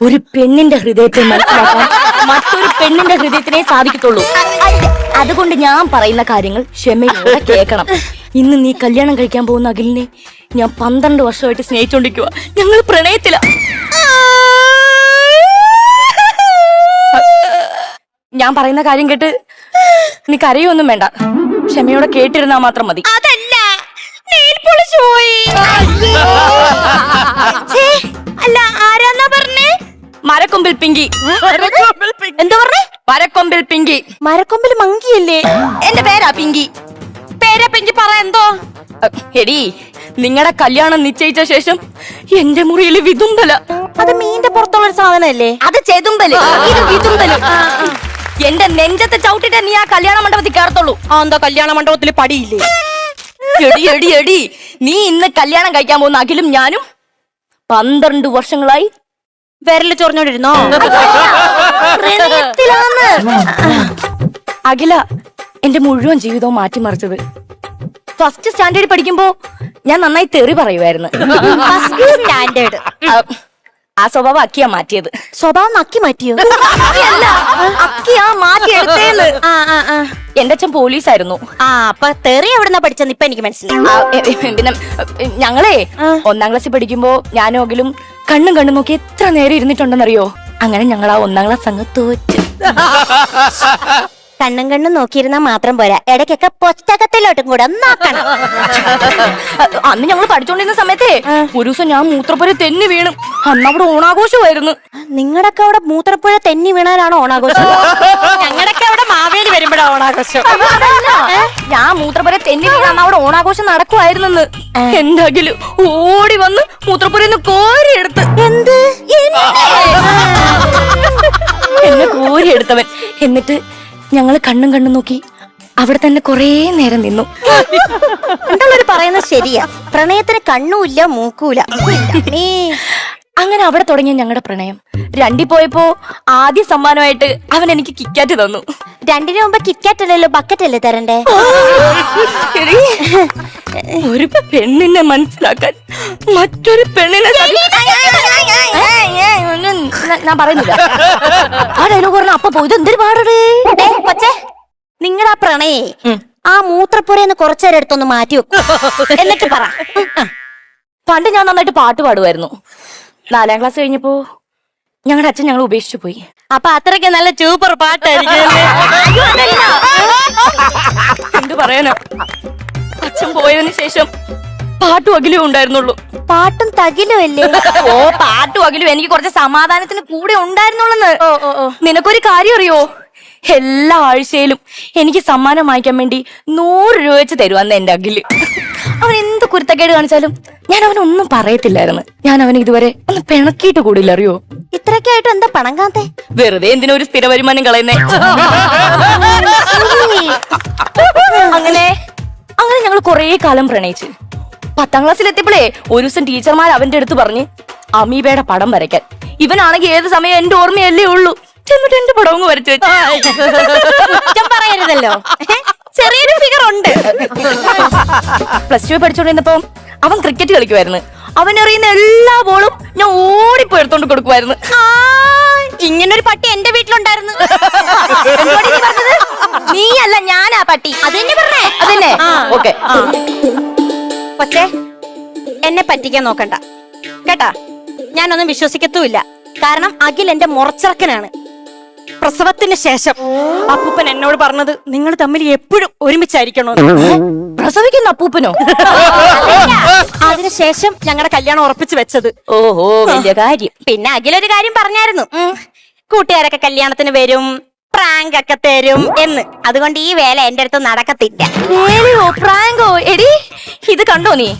ഒരു പെണ്ണിന്റെ ഹൃദയത്തെ മനസ്സിലാക്കാൻ മറ്റൊരു പെണ്ണിന്റെ ഹൃദയത്തിനെ സാധിക്കത്തുള്ളൂ. അതുകൊണ്ട് ഞാൻ പറയുന്ന കാര്യങ്ങൾ ക്ഷമയോടെ കേൾക്കണം. ഇന്ന് നീ കല്യാണം കഴിക്കാൻ പോകുന്ന അഖിലിനെ ഞാൻ 12 വർഷമായിട്ട് സ്നേഹിച്ചോണ്ടിരിക്കുക. ഞങ്ങൾ പ്രണയത്തില. ഞാൻ പറയുന്ന കാര്യം കേട്ട് നീ കരയൊന്നും വേണ്ട, ക്ഷമയോടെ കേട്ടിരുന്നാ മാത്രം മതി. അതല്ല, പോയി. അല്ല, ആരാന്നാ പറഞ്ഞേ? മരക്കൊമ്പിൽ പിങ്കി. എന്താ പറഞ്ഞേ? മരക്കൊമ്പിൽ പിങ്കി. മരക്കൊമ്പിൽ മങ്കിയല്ലേ? എന്റെ പേരാ പിങ്കി. പേരാ പിങ്കി. പറ എന്തോ. എടി, നിങ്ങളുടെ കല്യാണം നിശ്ചയിച്ച ശേഷം എന്റെ മുറിയിൽ വിതുമ്പല. അത് മീന്റെ പുറത്തുള്ള ഒരു സാധനല്ലേ? അത് ചെതുമ്പല്, ഇത് വിതുമ്പല്. എന്റെ നെഞ്ചത്തെ ചവിട്ടിട്ട് നീ ആ കല്യാണ മണ്ഡപത്തിൽ കയറത്തുള്ളൂ. എന്താ കല്യാണ മണ്ഡപത്തിൽ പടിയില്ലേ? എടി എടി എടി, നീ ഇന്ന് കല്യാണം കഴിക്കാൻ പോകുന്ന അഖിലും ഞാനും 12 വർഷങ്ങളായി വിരല് ചൊറിഞ്ഞോണ്ടിരുന്നോ? അഖില എന്റെ മുഴുവൻ ജീവിതവും മാറ്റിമറിച്ചത്. ഫസ്റ്റ് സ്റ്റാൻഡേർഡിൽ പഠിക്കുമ്പോ ഞാൻ നന്നായി തെറി പറയുമായിരുന്നു. സ്റ്റാൻഡേർഡ്. ആ സ്വഭാവം അക്കിയാ മാറ്റിയത്. സ്വഭാവം നക്കി മാറ്റിയോ? അല്ല, അക്കിയാ മാറ്റിയെടുത്തേന്ന്. എന്റെ അച്ഛൻ പോലീസായിരുന്നു. അപ്പൊ തെറി എവിടുന്നാ പഠിച്ചെന്ന് ഇപ്പൊ എനിക്ക് മനസ്സിലായി. പിന്നെ ഞങ്ങളെ 1ാം ക്ലാസ്സിൽ പഠിക്കുമ്പോ ഞാനും അഖിലും കണ്ണും നോക്കി എത്ര നേരം ഇരുന്നിട്ടുണ്ടെന്നറിയോ? അങ്ങനെ ഞങ്ങൾ ആ 1ാം ക്ലാസ് അങ്ങ് തോറ്റ്. കണ്ണും നോക്കിയിരുന്നാ മാത്രം പോരാ, ഇടയ്ക്കൊക്കെ പുസ്തകത്തിലോട്ടും കൂടെ നോക്കണം. അന്ന് ഞങ്ങൾ പഠിച്ചോണ്ടിരുന്ന സമയത്തേ ഒരു ദിവസം ഞാൻ മൂത്രപ്പുര തെന്നി വീണു. അന്ന് അവിടെ ഓണാഘോഷമായിരുന്നു. നിങ്ങളൊക്കെ അവിടെ മൂത്രപ്പുഴ തെന്നി വീണാലാണോ ഓണാഘോഷം? ഞങ്ങളൊക്കെ അവിടെ മാവേലി വരുമ്പോഴാ ഓണാഘോഷം. ഞാൻ മൂത്രപ്പുര തെന്നി വീണ അന്ന് അവിടെ ഓണാഘോഷം നടക്കുമായിരുന്നെന്ന്. എന്റെ അഖില് ഓടി വന്ന് മൂത്രപ്പുരന്ന് കോരിയെടുത്ത്. എന്ത്? എന്നെ കോരിയെടുത്തവൻ. എന്നിട്ട് ഞങ്ങള് കണ്ണും നോക്കി അവിടെ തന്നെ കൊറേ നേരം നിന്നു. എന്തായാലും പറയുന്നത് ശരിയാ, പ്രണയത്തിന് കണ്ണുമില്ല മൂക്കൂല. അങ്ങനെ അവിടെ തുടങ്ങിയ ഞങ്ങളുടെ പ്രണയം. 2 പോയപ്പോ ആദ്യ സമ്മാനമായിട്ട് അവൻ എനിക്ക് കിക്കാറ്റ് തന്നു. 2 മുമ്പ് കിക്കാറ്റ് അല്ലല്ലോ, ബക്കറ്റ് അല്ലേ തരണ്ടേ? ഒരു പെണ്ണിനെ മനസ്സിലാക്കാൻ മറ്റൊരു പെണ്ണിനെ ഞാൻ പറയുന്നില്ല. ആ ഡയലോഗ് പറഞ്ഞ അപ്പൊ പോയത് എന്തൊരു പാടേ കൊച്ചേ. നിങ്ങളുടെ ആ പ്രണയേ ആ മൂത്രപ്പുരന്ന് കുറച്ചേരം എടുത്തൊന്ന് മാറ്റി വെക്കും, എന്നിട്ട് പറ. പണ്ട് ഞാൻ നന്നായിട്ട് പാട്ട് പാടുമായിരുന്നു. 4ാം ക്ലാസ് കഴിഞ്ഞപ്പോ ഞങ്ങളുടെ അച്ഛൻ ഞങ്ങൾ ഉപേക്ഷിച്ചു പോയി. അപ്പൊ അത്രയ്ക്ക് നല്ല സൂപ്പർ പാട്ടായിരിക്കും. എന്ത് പറയാനോ, അച്ഛൻ പോയതിനു ശേഷം പാട്ടും അഖിലും ഉണ്ടായിരുന്നുള്ളൂ. പാട്ടും തകിലും അല്ലേ? ഓ, പാട്ടും അഖിലും എനിക്ക് കുറച്ച് സമാധാനത്തിന് കൂടെ ഉണ്ടായിരുന്നുള്ളെന്ന്. നിനക്കൊരു കാര്യം അറിയോ? എല്ലാ ആഴ്ചയിലും എനിക്ക് സമ്മാനം വാങ്ങിക്കാൻ വേണ്ടി 100 രൂപ വെച്ച് തരുവന്ന് എന്റെ അഖില്. അവൻ എന്ത് കുരുത്തക്കേട് കാണിച്ചാലും ഞാൻ അവനൊന്നും പറയത്തില്ലായിരുന്നു. ഞാൻ അവന് ഇതുവരെ ഒന്ന് പിണക്കിയിട്ട് കൂടില്ല, അറിയോ? ഇത്രയൊക്കെയായിട്ട് എന്താ പണം കാന്തേ? വെറുതെ എന്തിനാ ഒരു സ്ഥിര വരുമാനം കളയുന്നേ? അങ്ങനെ ഞങ്ങൾ കൊറേ കാലം പ്രണയിച്ച് 10ാം ക്ലാസ്സിൽ എത്തിയപ്പോഴേ ഒരു ദിവസം ടീച്ചർമാർ അവന്റെ അടുത്ത് പറഞ്ഞ് അമീബയുടെ പടം വരയ്ക്കാൻ. ഇവനാണെങ്കിൽ ഏത് സമയം എന്റെ ഓർമ്മയല്ലേ ഉള്ളൂ. ചെന്നിട്ട് എന്റെ പടവും വരച്ചു വെച്ചു. പറയരുതല്ലോ, ചെറിയൊരു ഫിഗർ ഉണ്ട്. +2 പഠിച്ചോണ്ടിരുന്നപ്പോ അവൻ ക്രിക്കറ്റ് കളിക്കുമായിരുന്നു. അവനറിയുന്ന എല്ലാ ബോളും ഞാൻ ഓടിപ്പോ എടുത്തോണ്ട് കൊടുക്കുമായിരുന്നു. ഇങ്ങനൊരു പട്ടി എന്റെ വീട്ടിലുണ്ടായിരുന്നു. നീയല്ല, ഞാനാ പട്ടി. അതെന്നെ പറഞ്ഞേ. അതന്നെ. ഓക്കെ പക്ഷേ എന്നെ പറ്റിക്കാൻ നോക്കണ്ട കേട്ടാ. ഞാനൊന്നും വിശ്വസിക്കത്തുമില്ല. കാരണം അഖിൽ എന്റെ മുറച്ചിറക്കനാണ്. പ്രസവത്തിന് ശേഷം അപ്പൂപ്പൻ എന്നോട് പറഞ്ഞത് നിങ്ങൾ തമ്മിൽ എപ്പോഴും ഒരുമിച്ചായിരിക്കണോ. പ്രസവിക്കുന്ന അപ്പൂപ്പനോ? അതിനുശേഷം ഞങ്ങളുടെ കല്യാണം ഉറപ്പിച്ചു വെച്ചത്. ഓഹോ, വലിയ കാര്യം. പിന്നെ അഖിലൊരു കാര്യം പറഞ്ഞായിരുന്നു, കൂട്ടുകാരൊക്കെ കല്യാണത്തിന് വരും, പ്രാങ്ക് ഒക്കെ തരും എന്ന്. അതുകൊണ്ട് ഈ വേല എന്റെ അടുത്ത് നടക്കത്തില്ല. പ്രാങ്കോ? എടി, ഇത് കണ്ടോ നീ?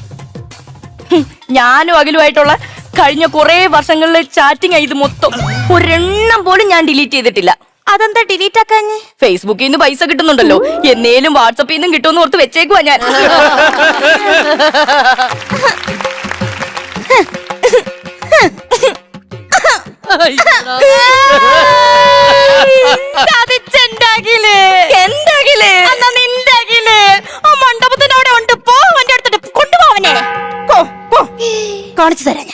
ഞാനും അഖിലുമായിട്ടുള്ള കഴിഞ്ഞ കുറെ വർഷങ്ങളിലെ ചാറ്റിംഗ് ഇത് മൊത്തം. ഒരെണ്ണം പോലും ഞാൻ ഡിലീറ്റ് ചെയ്തിട്ടില്ല. അതെന്താ ഡിലീറ്റ് ആക്കാഞ്ഞ്? ഫേസ്ബുക്കിൽ നിന്ന് പൈസ കിട്ടുന്നുണ്ടല്ലോ, എന്നേലും വാട്സപ്പിൽ നിന്നും കിട്ടുമെന്ന് ഓർത്ത് വെച്ചേക്കുവാ ഞാൻ. മണ്ഡപത്തിനവിടെ ഉണ്ട്. പോ, അവന്റെ അടുത്തിട്ട് കൊണ്ടുപോവനെ. കാണിച്ചു തരാം.